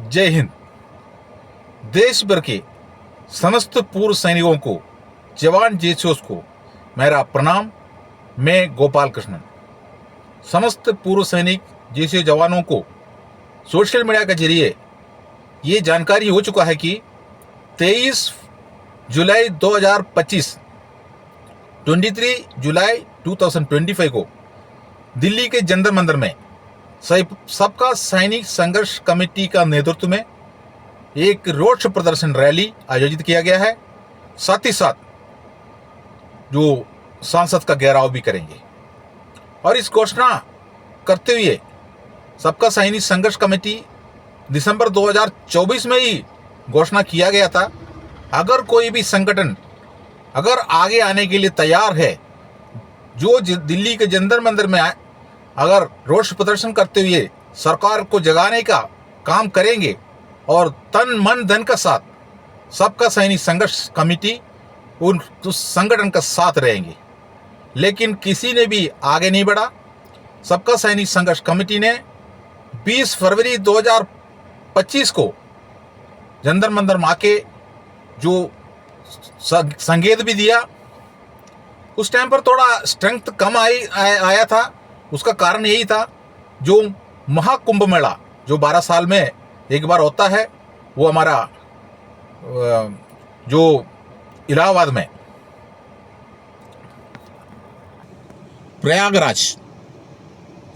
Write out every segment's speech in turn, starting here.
जय हिंद। देश भर के समस्त पूर्व सैनिकों को, जवान जेसीओस को मेरा प्रणाम। मैं गोपाल कृष्णन। समस्त पूर्व सैनिक जेसीओ जवानों को सोशल मीडिया के जरिए ये जानकारी हो चुका है कि 23 जुलाई 2025 23 जुलाई 2025 को दिल्ली के जंतर मंतर में सबका सैनिक संघर्ष कमेटी का नेतृत्व में एक रोड शो प्रदर्शन रैली आयोजित किया गया है। साथ ही साथ जो सांसद का घेराव भी करेंगे और इस घोषणा करते हुए सबका सैनिक संघर्ष कमेटी दिसंबर 2024 में ही घोषणा किया गया था। अगर कोई भी संगठन अगर आगे आने के लिए तैयार है, जो दिल्ली के जंतर मंतर में अगर रोड शो प्रदर्शन करते हुए सरकार को जगाने का काम करेंगे और तन मन धन का साथ सबका सैनिक संघर्ष कमेटी उस संगठन का साथ रहेंगे। लेकिन किसी ने भी आगे नहीं बढ़ा। सबका सैनिक संघर्ष कमेटी ने 20 फरवरी 2025 को जंतर मंतर में आके जो संकेत भी दिया, उस टाइम पर थोड़ा स्ट्रेंथ कम आया था। उसका कारण यही था, जो महाकुंभ मेला जो 12 साल में एक बार होता है, वो हमारा जो इलाहाबाद में प्रयागराज,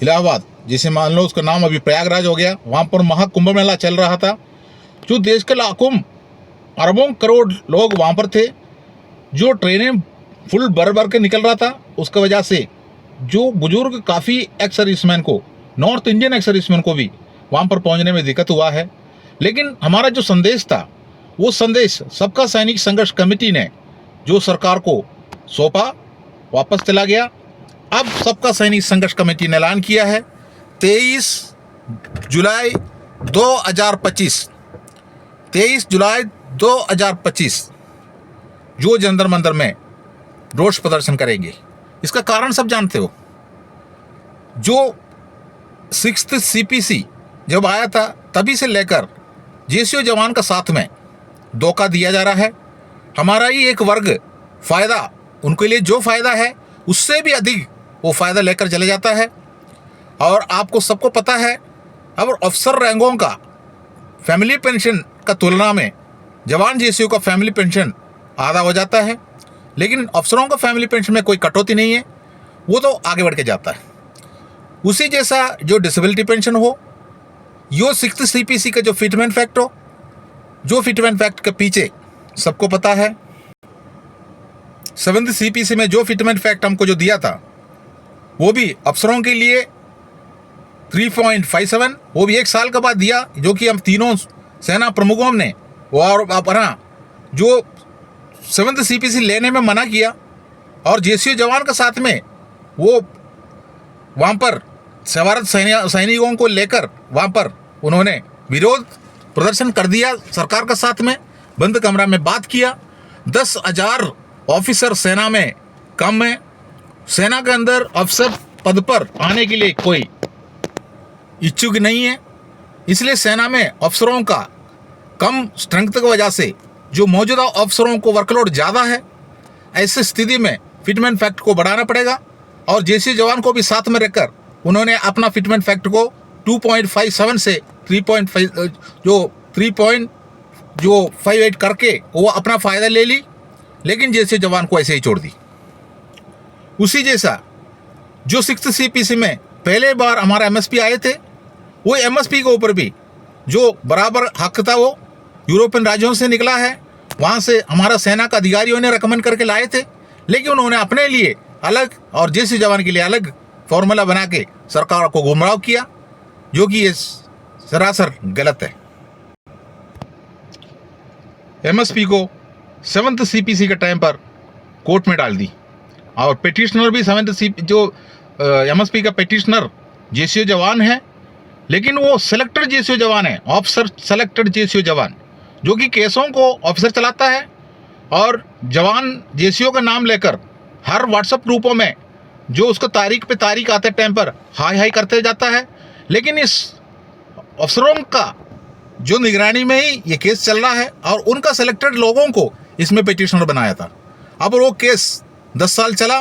इलाहाबाद जिसे मान लो उसका नाम अभी प्रयागराज हो गया, वहाँ पर महाकुंभ मेला चल रहा था। जो देश के लाखों अरबों करोड़ लोग वहाँ पर थे, जो ट्रेनें फुल भर भर के निकल रहा था। उसकी वजह से जो बुजुर्ग काफ़ी एक्स सर्विसमैन को, नॉर्थ इंडियन एक्स सर्विसमैन को भी वहाँ पर पहुँचने में दिक्कत हुआ है। लेकिन हमारा जो संदेश था, वो संदेश सबका सैनिक संघर्ष कमेटी ने जो सरकार को सौंपा, वापस चला गया। अब सबका सैनिक संघर्ष कमेटी ने ऐलान किया है 23 जुलाई 2025 जो जंतर मंतर में रोष प्रदर्शन करेंगे। इसका कारण सब जानते हो। जो 6th CPC जब आया था, तभी से लेकर जेसीओ जवान का साथ में धोखा दिया जा रहा है। हमारा ही एक वर्ग फायदा, उनके लिए जो फायदा है उससे भी अधिक वो फायदा लेकर चले जाता है। और आपको सबको पता है, अब अफसर रैंकों का फैमिली पेंशन का तुलना में जवान जेसीओ का फैमिली पेंशन आधा हो जाता है। लेकिन अफसरों का फैमिली पेंशन में कोई कटौती नहीं है, वो तो आगे बढ़ के जाता है। उसी जैसा जो डिसेबिलिटी पेंशन हो, यो 6th CPC का जो फिटमेंट फैक्ट हो, जो फिटमेंट फैक्ट के पीछे सबको पता है। 7th CPC में जो फिटमेंट फैक्ट हमको जो दिया था, वो भी अफसरों के लिए 3.57, वो भी 1 साल के बाद दिया, जो कि हम तीनों सेना प्रमुखों ने और अपना जो 7th CPC लेने में मना किया। और जेसीओ जवान के साथ में वो वहाँ पर सेवारत सैनिकों को लेकर वहाँ पर उन्होंने विरोध प्रदर्शन कर दिया। सरकार के साथ में बंद कमरा में बात किया। 10,000 ऑफिसर सेना में कम है। सेना के अंदर अफसर पद पर आने के लिए कोई इच्छुक नहीं है। इसलिए सेना में अफसरों का कम स्ट्रेंथ की वजह से जो मौजूदा अफसरों को वर्कलोड ज़्यादा है। ऐसी स्थिति में फिटमेंट फैक्ट को बढ़ाना पड़ेगा। और जेसीओ जवान को भी साथ में रखकर उन्होंने अपना फिटमेंट फैक्ट को 2.57 से 3.58 करके वो अपना फ़ायदा ले ली। लेकिन जेसीओ जवान को ऐसे ही छोड़ दी। उसी जैसा जो 6th CPC में पहले बार हमारा MSP आए थे, वो MSP के ऊपर भी जो बराबर हक था वो यूरोपियन राज्यों से निकला है। वहाँ से हमारा सेना का अधिकारियों ने रेकमेंड करके लाए थे। लेकिन उन्होंने अपने लिए अलग और जेसीओ जवान के लिए अलग फॉर्मूला बना के सरकार को गुमराह किया, जो कि ये सरासर गलत है। MSP को 7th CPC के टाइम पर कोर्ट में डाल दी। और पिटिशनर भी 7th CPC जो MSP का पिटिशनर जेसीओ जवान है, लेकिन वो सेलेक्टेड जेसीओ जवान है, ऑफिसर सेलेक्टेड जेसीओ जवान, जो कि केसों को ऑफिसर चलाता है। और जवान जेसीओ का नाम लेकर हर व्हाट्सएप ग्रुपों में जो उसको तारीख पे तारीख आते टाइम पर हाई हाई करते जाता है। लेकिन इस अफसरों का जो निगरानी में ही ये केस चल रहा है और उनका सेलेक्टेड लोगों को इसमें पिटिशनर बनाया था। अब वो केस 10 साल चला।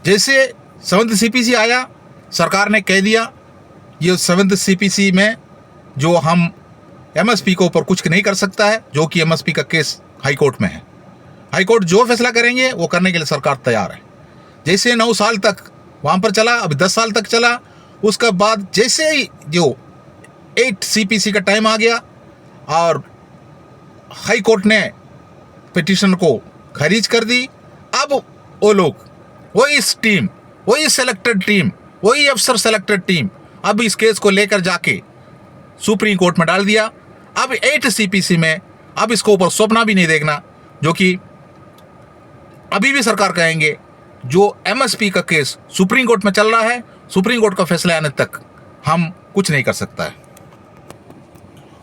जैसे 7th CPC आया, सरकार ने कह दिया ये 7th CPC में जो हम MSP के ऊपर कुछ नहीं कर सकता है, जो कि MSP का केस हाई कोर्ट में है। हाई कोर्ट जो फैसला करेंगे वो करने के लिए सरकार तैयार है। जैसे 9 साल तक वहाँ पर चला, अभी 10 साल तक चला। उसके बाद जैसे ही जो 8 CPC का टाइम आ गया और हाई कोर्ट ने पिटिशन को खारिज कर दी। अब वो लोग, वही टीम, वही सेलेक्टेड टीम, वही अफसर सेलेक्टेड टीम अब इस केस को लेकर जाके सुप्रीम कोर्ट में डाल दिया। अब 8 CPC में अब इसको ऊपर सौंपना भी नहीं देखना, जो कि अभी भी सरकार कहेंगे जो MSP का केस सुप्रीम कोर्ट में चल रहा है, सुप्रीम कोर्ट का फैसला आने तक हम कुछ नहीं कर सकता है।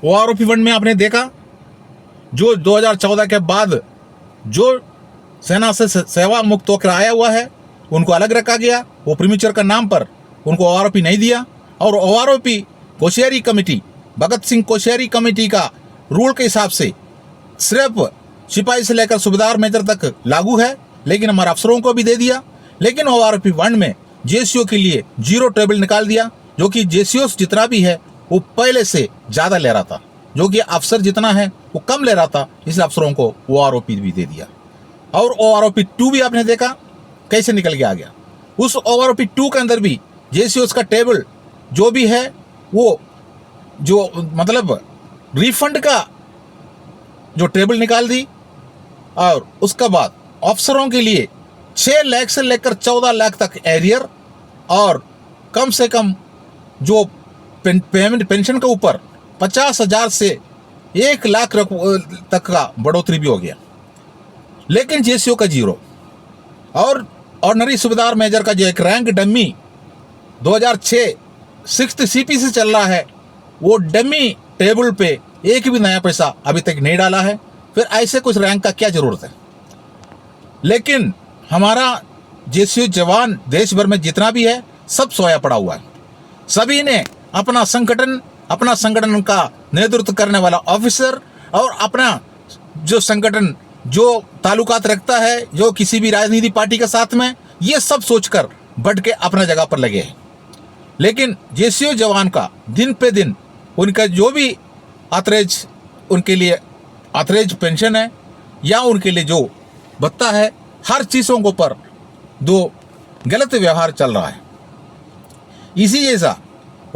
OROP 1 में आपने देखा जो 2014 के बाद जो सेना से सेवा मुक्त होकर आया हुआ है उनको अलग रखा गया। वो प्रीमेच्योर का नाम पर उनको OROP नहीं दिया। और OROP Koshyari committee, Bhagat Singh Koshyari committee का रूल के हिसाब से सिर्फ सिपाही से लेकर सूबेदार मेजर तक लागू है, लेकिन हमारे अफसरों को भी दे दिया। लेकिन OROP 1 में JCO के लिए 0 टेबल निकाल दिया, जो कि JCO जितना भी है वो पहले से ज़्यादा ले रहा था, जो कि अफसर जितना है वो कम ले रहा था, इसलिए अफसरों को OROP भी दे दिया। और OROP 2 भी आपने देखा कैसे निकल के आ गया। उस OROP 2 के अंदर भी JCO का टेबल जो भी है वो जो मतलब रिफंड का जो टेबल निकाल दी। और उसके बाद अफसरों के लिए 6 लाख से लेकर 14 लाख तक एरियर और कम से कम जो पेमेंट पेंशन के ऊपर 50,000 से 1 लाख तक का बढ़ोतरी भी हो गया। लेकिन JCO का 0 और ऑर्डिनरी सूबेदार मेजर का जो एक रैंक डमी 2006 6th CPC चल रहा है, वो डमी टेबल पे एक भी नया पैसा अभी तक नहीं डाला है। फिर ऐसे कुछ रैंक का क्या जरूरत है। लेकिन हमारा JCO जवान देश भर में जितना भी है सब सोया पड़ा हुआ है। सभी ने अपना संगठन का नेतृत्व करने वाला ऑफिसर और अपना जो संगठन जो ताल्लुकात रखता है जो किसी भी राजनीति पार्टी के साथ में, ये सब सोचकर बढ़ के अपना जगह पर लगे हैं। लेकिन JCO जवान का दिन पे दिन उनका जो भी अतरेज, उनके लिए अतरेज पेंशन है या उनके लिए जो भत्ता है, हर चीज़ों के ऊपर दो गलत व्यवहार चल रहा है। इसी जैसा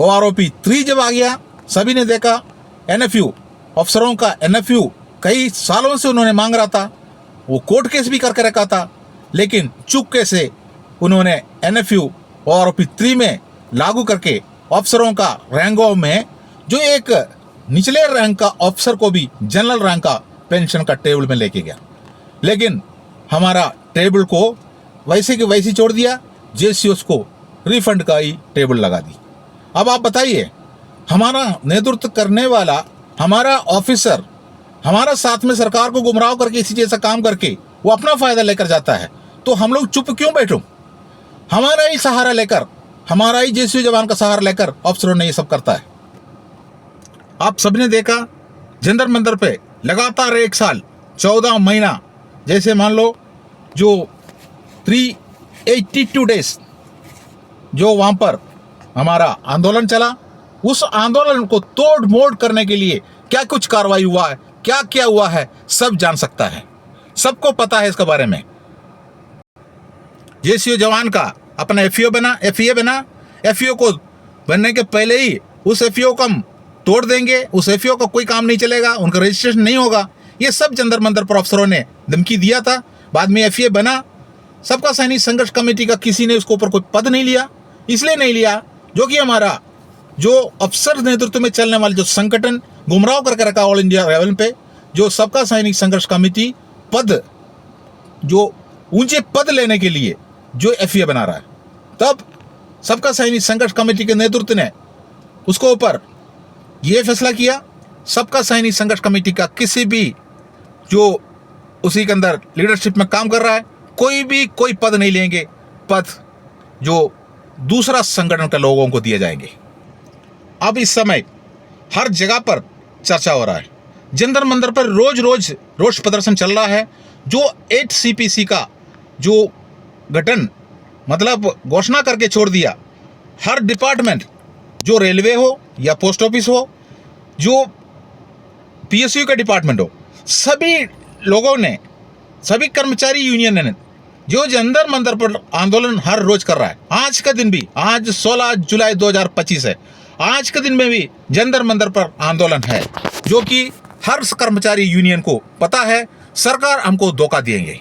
OROP 3 जब आ गया, सभी ने देखा NFU अफसरों का NFU कई सालों से उन्होंने मांग रहा था, वो कोर्ट केस भी करके रखा था, लेकिन चुपके से उन्होंने NFU OROP 3 में लागू करके अफसरों का रैंकों में जो एक निचले रैंक का अफसर को भी जनरल रैंक का पेंशन का टेबल में लेके गया। लेकिन हमारा टेबल को वैसे की वैसे छोड़ दिया, JCOs को रिफंड का ही टेबल लगा दी। अब आप बताइए, हमारा नेतृत्व करने वाला हमारा ऑफिसर हमारा साथ में सरकार को गुमराह करके इसी जैसा काम करके वो अपना फायदा लेकर जाता है, तो हम लोग चुप क्यों बैठूं? हमारा ही सहारा लेकर, हमारा ही JCO जवान का सहारा लेकर अफसरों ने ये सब करता है। आप सबने देखा जंतर मंतर पे लगातार 1 साल 14 महीना, जैसे मान लो जो 382 डेज जो वहाँ पर हमारा आंदोलन चला, उस आंदोलन को तोड़ मोड़ करने के लिए क्या कुछ कार्रवाई हुआ है, क्या क्या हुआ है, सब जान सकता है, सबको पता है इसके बारे में। JCO जवान का अपना FEO बना, FEA बना, FEO को बनने के पहले ही उस FEO को हम तोड़ देंगे, उस FEO का कोई काम नहीं चलेगा, उनका रजिस्ट्रेशन नहीं होगा। ये सब जंतर मंतर पर अफसरों ने धमकी दिया था। बाद में FEA बना, सबका सैनिक संघर्ष कमेटी का किसी ने उसके ऊपर कोई पद नहीं लिया। इसलिए नहीं लिया जो कि हमारा जो अफसर नेतृत्व में चलने वाले जो संगठन गुमराह करके रखा ऑल इंडिया लेवल पे, जो सबका सैनिक संघर्ष कमेटी पद, जो ऊंचे पद लेने के लिए जो FEA बना रहा है, तब सबका सैनिक संघर्ष कमेटी के नेतृत्व ने उसको ऊपर यह फैसला किया, सबका सैनिक संघर्ष कमेटी का किसी भी जो उसी के अंदर लीडरशिप में काम कर रहा है कोई भी कोई पद नहीं लेंगे, पद जो दूसरा संगठन के लोगों को दिए जाएंगे। अब इस समय हर जगह पर चर्चा हो रहा है। जंतर मंतर पर रोज रोज रोष प्रदर्शन चल रहा है। जो 8 CPC का जो गठन मतलब घोषणा करके छोड़ दिया, हर डिपार्टमेंट, जो रेलवे हो या पोस्ट ऑफिस हो, जो PSU का डिपार्टमेंट हो, सभी लोगों ने, सभी कर्मचारी यूनियन ने जो जंतर मंतर पर आंदोलन हर रोज कर रहा है। आज का दिन भी, आज 16 जुलाई 2025 है, आज के दिन में भी जंतर मंतर पर आंदोलन है, जो कि हर कर्मचारी यूनियन को पता है सरकार हमको धोखा देंगे।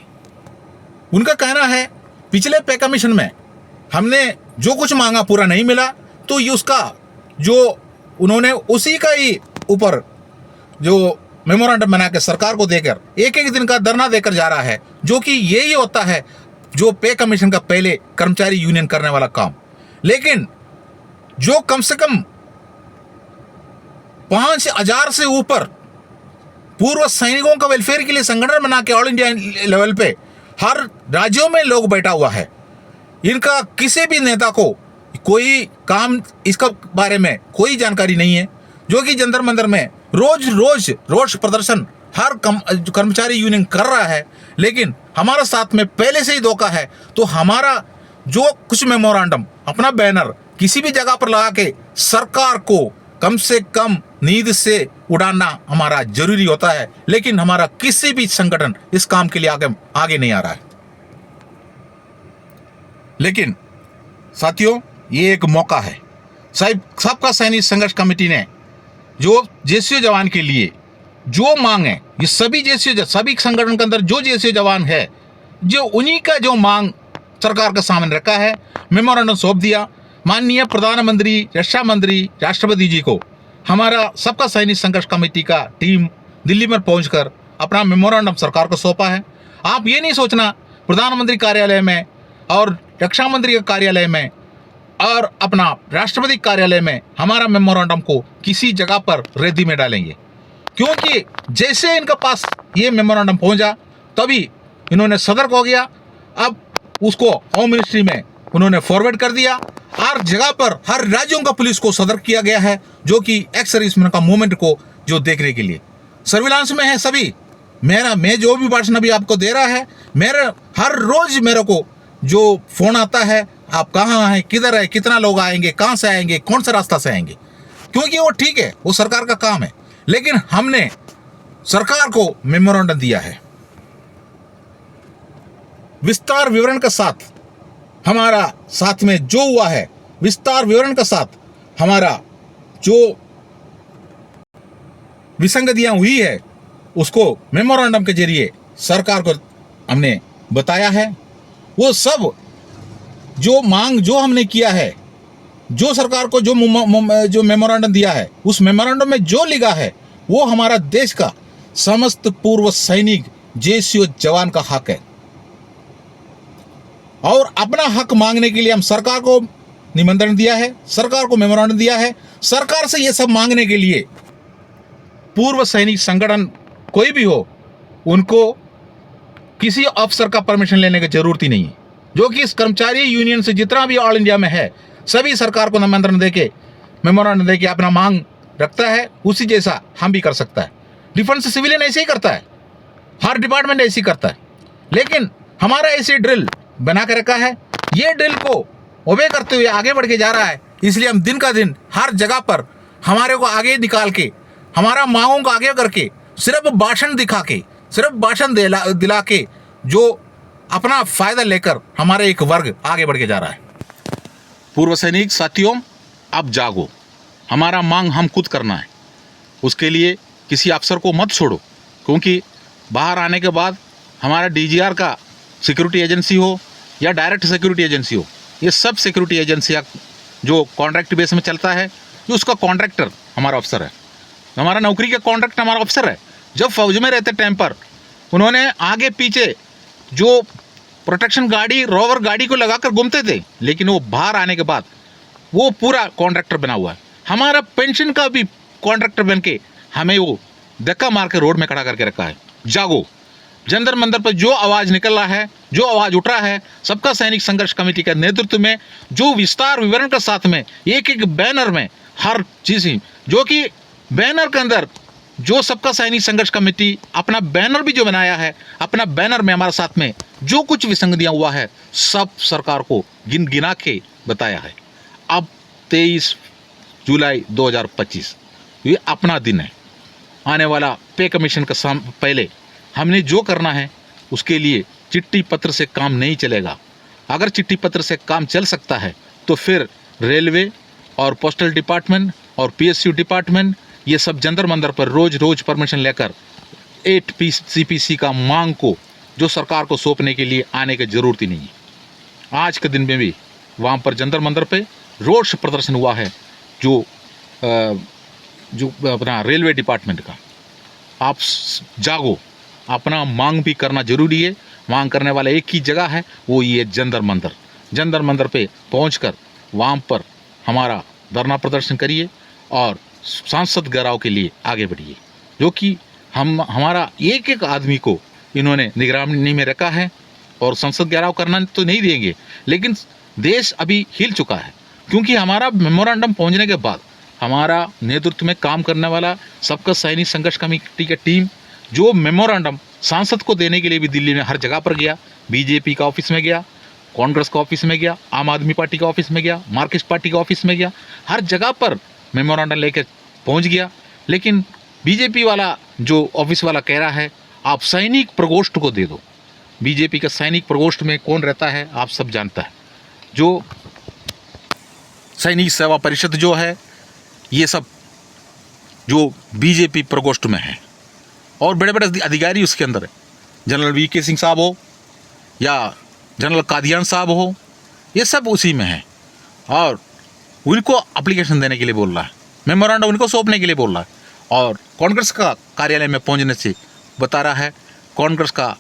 उनका कहना है पिछले पे कमीशन में हमने जो कुछ मांगा पूरा नहीं मिला, तो ये उसका जो उन्होंने उसी का ही ऊपर जो मेमोरेंडम बना के सरकार को देकर एक एक दिन का धरना देकर जा रहा है, जो कि यही होता है जो पे कमीशन का पहले कर्मचारी यूनियन करने वाला काम। लेकिन जो कम से कम 5000 से ऊपर पूर्व सैनिकों का वेलफेयर के लिए संगठन बना के ऑल इंडिया लेवल पे हर राज्यों में लोग बैठा हुआ है, इनका किसी भी नेता को कोई काम इसका बारे में कोई जानकारी नहीं है, जो कि जंतर मंतर में रोज रोज रोष प्रदर्शन हर कर्मचारी यूनियन कर रहा है। लेकिन हमारा साथ में पहले से ही धोखा है, तो हमारा जो कुछ मेमोरेंडम, अपना बैनर किसी भी जगह पर लगा के सरकार को कम से कम नींद से उड़ाना हमारा जरूरी होता है। लेकिन हमारा किसी भी संगठन इस काम के लिए आगे नहीं आ रहा है। लेकिन साथियों, ये एक मौका है। सबका सैनिक संघर्ष कमेटी ने जो JCO जवान के लिए जो मांग है, ये सभी सभी संगठन के अंदर जो JCO जवान है, जो उन्हीं का जो मांग सरकार के सामने रखा है, मेमोरेंडम सौंप दिया। माननीय प्रधानमंत्री, रक्षा मंत्री, राष्ट्रपति जी को हमारा सबका सैनिक संघर्ष कमेटी का टीम दिल्ली में पहुंचकर अपना मेमोरेंडम सरकार को सौंपा है। आप ये नहीं सोचना प्रधानमंत्री कार्यालय में और रक्षा मंत्री के कार्यालय में और अपना राष्ट्रपति कार्यालय में हमारा मेमोरेंडम को किसी जगह पर रेती में डालेंगे, क्योंकि जैसे इनके पास ये मेमोरेंडम पहुंचा तभी इन्होंने सतर्क हो गया। अब उसको होम मिनिस्ट्री में उन्होंने फॉरवर्ड कर दिया। हर जगह पर हर राज्यों का पुलिस को सतर्क किया गया है, जो कि एक्स सर्विसमैन का मूवमेंट को जो देखने के लिए सर्विलांस में है सभी। मैं जो भी भाषण अभी आपको दे रहा है, मेरे हर रोज मेरे को जो फोन आता है, आप कहाँ हैं, किधर है, कितना लोग आएंगे, कहाँ से आएंगे, कौन सा रास्ता से आएंगे, क्योंकि वो ठीक है, वो सरकार का काम है। लेकिन हमने सरकार को मेमोरेंडम दिया है विस्तार विवरण के साथ। हमारा साथ में जो हुआ है विस्तार विवरण के साथ, हमारा जो विसंगतियां हुई है उसको मेमोरेंडम के जरिए सरकार को हमने बताया है। वो सब जो मांग जो हमने किया है, जो सरकार को जो मेमोरेंडम दिया है, उस मेमोरेंडम में जो लिखा है वो हमारा देश का समस्त पूर्व सैनिक JCO जवान का हक है। और अपना हक मांगने के लिए हम सरकार को निमंत्रण दिया है, सरकार को मेमोरेंडम दिया है। सरकार से ये सब मांगने के लिए पूर्व सैनिक संगठन कोई भी हो, उनको किसी अफसर का परमिशन लेने की जरूरत ही नहीं है, जो कि इस कर्मचारी यूनियन से जितना भी ऑल इंडिया में है, सभी सरकार को निमंत्रण देके मेमोरेंडम देके अपना मांग रखता है। उसी जैसा हम भी कर सकता है। डिफेंस सिविलियन ऐसे ही करता है, हर डिपार्टमेंट ऐसे ही करता है। लेकिन हमारा ऐसे ड्रिल बना के रखा है, ये ड्रिल को ओबे करते हुए आगे बढ़ के जा रहा है। इसलिए हम दिन का दिन हर जगह पर हमारे को आगे निकाल के, हमारा मांगों को आगे करके, सिर्फ भाषण दिखा के, सिर्फ भाषण दिला के जो अपना फायदा लेकर हमारे एक वर्ग आगे बढ़ के जा रहा है। पूर्व सैनिक साथियों, अब जागो, हमारा मांग हम खुद करना है। उसके लिए किसी अफसर को मत छोड़ो, क्योंकि बाहर आने के बाद हमारा DGR का सिक्योरिटी एजेंसी हो या डायरेक्ट सिक्योरिटी एजेंसी हो, ये सब सिक्योरिटी एजेंसियाँ जो कॉन्ट्रैक्ट बेस में चलता है, जो उसका कॉन्ट्रैक्टर हमारा अफसर है, हमारा नौकरी का कॉन्ट्रैक्ट हमारा अफसर है। जब फौज में रहते टाइम पर उन्होंने आगे पीछे जो प्रोटेक्शन गाड़ी, रोवर गाड़ी को लगाकर घूमते थे, लेकिन वो बाहर आने के बाद वो पूरा कॉन्ट्रैक्टर बना हुआ है। हमारा पेंशन का भी कॉन्ट्रैक्टर बन के हमें वो धक्का मार के रोड में खड़ा करके रखा है। जागो, जंतर मंतर पर जो आवाज़ निकल रहा है, जो आवाज़ उठ रहा है, सबका सैनिक संघर्ष कमेटी के नेतृत्व में, जो विस्तार विवरण के साथ में एक एक बैनर में हर चीज़, जो कि बैनर के अंदर जो सबका सैनिक संघर्ष कमेटी अपना बैनर भी जो बनाया है, अपना बैनर में हमारे साथ में जो कुछ विसंगतियां हुआ है सब सरकार को गिना के बताया है। अब 23 जुलाई 2025 ये अपना दिन है। आने वाला पे कमीशन का पहले हमने जो करना है उसके लिए चिट्ठी पत्र से काम नहीं चलेगा। अगर चिट्ठी पत्र से काम चल सकता है तो फिर रेलवे और पोस्टल डिपार्टमेंट और PSU डिपार्टमेंट ये सब जंतर मंतर पर रोज रोज परमिशन लेकर 8 CPC का मांग को जो सरकार को सौंपने के लिए आने की जरूरत ही नहीं है। आज के दिन में भी वहाँ पर जंतर मंतर पे रोष प्रदर्शन हुआ है जो अपना रेलवे डिपार्टमेंट का। आप जागो, अपना मांग भी करना जरूरी है। मांग करने वाला एक ही जगह है, वो ये जंतर मंतर पे पहुंचकर वहाँ पर हमारा धरना प्रदर्शन करिए और सांसद घेराव के लिए आगे बढ़िए, जो कि हमारा एक एक आदमी को इन्होंने निगरानी में रखा है। और संसद घेराव करना तो नहीं देंगे, लेकिन देश अभी हिल चुका है क्योंकि हमारा मेमोरेंडम पहुंचने के बाद हमारा नेतृत्व में काम करने वाला सबका सैनिक संघर्ष कमेटी की टीम जो मेमोरेंडम सांसद को देने के लिए भी दिल्ली में हर जगह पर गया। बीजेपी का ऑफिस में गया, कांग्रेस का ऑफिस में गया, आम आदमी पार्टी का ऑफिस में गया, मार्क्सिस्ट पार्टी का ऑफिस में गया, हर जगह पर मेमोरेंडम लेकर पहुंच गया। लेकिन बीजेपी वाला जो ऑफिस वाला कह रहा है आप सैनिक प्रकोष्ठ को दे दो। बीजेपी का सैनिक प्रकोष्ठ में कौन रहता है आप सब जानता है। जो सैनिक सेवा परिषद जो है ये सब जो बीजेपी प्रकोष्ठ में है और बड़े बड़े अधिकारी उसके अंदर है। जनरल VK सिंह साहब हो या जनरल कादियान साहब हो, ये सब उसी में है और उनको एप्लीकेशन देने के लिए बोल रहा है, मेमोरेंडम उनको सौंपने के लिए बोल रहा है। और कांग्रेस का कार्यालय में पहुंचने से बता रहा है कांग्रेस का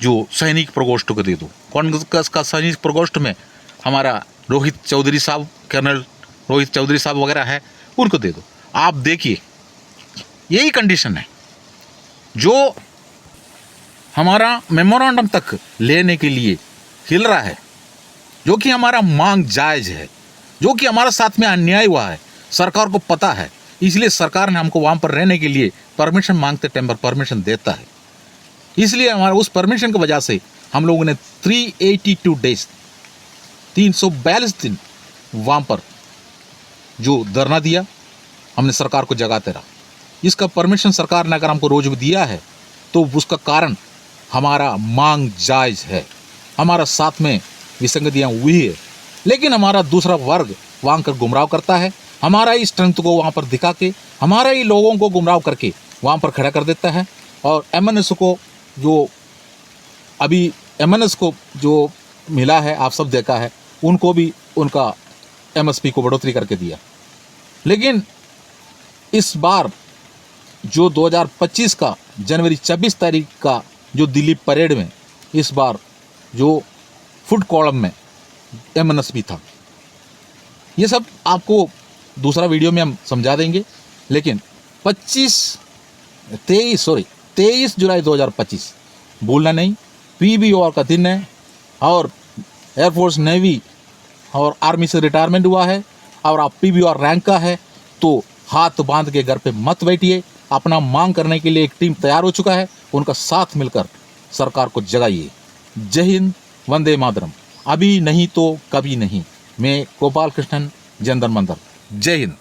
जो सैनिक प्रकोष्ठ को दे दो। कांग्रेस का सैनिक प्रकोष्ठ में हमारा रोहित चौधरी साहब, कर्नल रोहित चौधरी साहब वगैरह है, उनको दे दो। आप देखिए यही कंडीशन है जो हमारा मेमोरेंडम तक लेने के लिए हिल रहा है, जो कि हमारा मांग जायज़ है, जो कि हमारे साथ में अन्याय हुआ है, सरकार को पता है। इसलिए सरकार ने हमको वहाँ पर रहने के लिए परमिशन मांगते टाइम पर परमिशन देता है। इसलिए हमारा उस परमिशन की वजह से हम लोगों ने 382 डेज 342 दिन वहाँ पर जो धरना दिया, हमने सरकार को जगाते रहा। इसका परमिशन सरकार ने अगर हमको रोज भी दिया है तो उसका कारण हमारा मांग जायज़ है। हमारा साथ में विसंगतियाँ हुई है, लेकिन हमारा दूसरा वर्ग वहाँ कर गुमराह करता है। हमारा ही स्ट्रेंथ को वहाँ पर दिखा के हमारा ही लोगों को गुमराह करके वहाँ पर खड़ा कर देता है। और MNS को जो अभी MNS को जो मिला है आप सब देखा है, उनको भी उनका MSP को बढ़ोतरी करके दिया। लेकिन इस बार जो 2025 का जनवरी 26 तारीख का जो दिल्ली परेड में इस बार जो फुट कॉलम में MNS भी था, ये सब आपको दूसरा वीडियो में हम समझा देंगे। लेकिन 23 जुलाई 2025 भूलना नहीं, PBR का दिन है और एयरफोर्स, नेवी और आर्मी से रिटायरमेंट हुआ है और आप PBR रैंक का है तो हाथ बांध के घर पे मत बैठिए। अपना मांग करने के लिए एक टीम तैयार हो चुका है, उनका साथ मिलकर सरकार को जगाइए। जय हिंद, वंदे मातरम। अभी नहीं तो कभी नहीं। मैं गोपाल कृष्णन, जंतर मंतर। जय हिंद।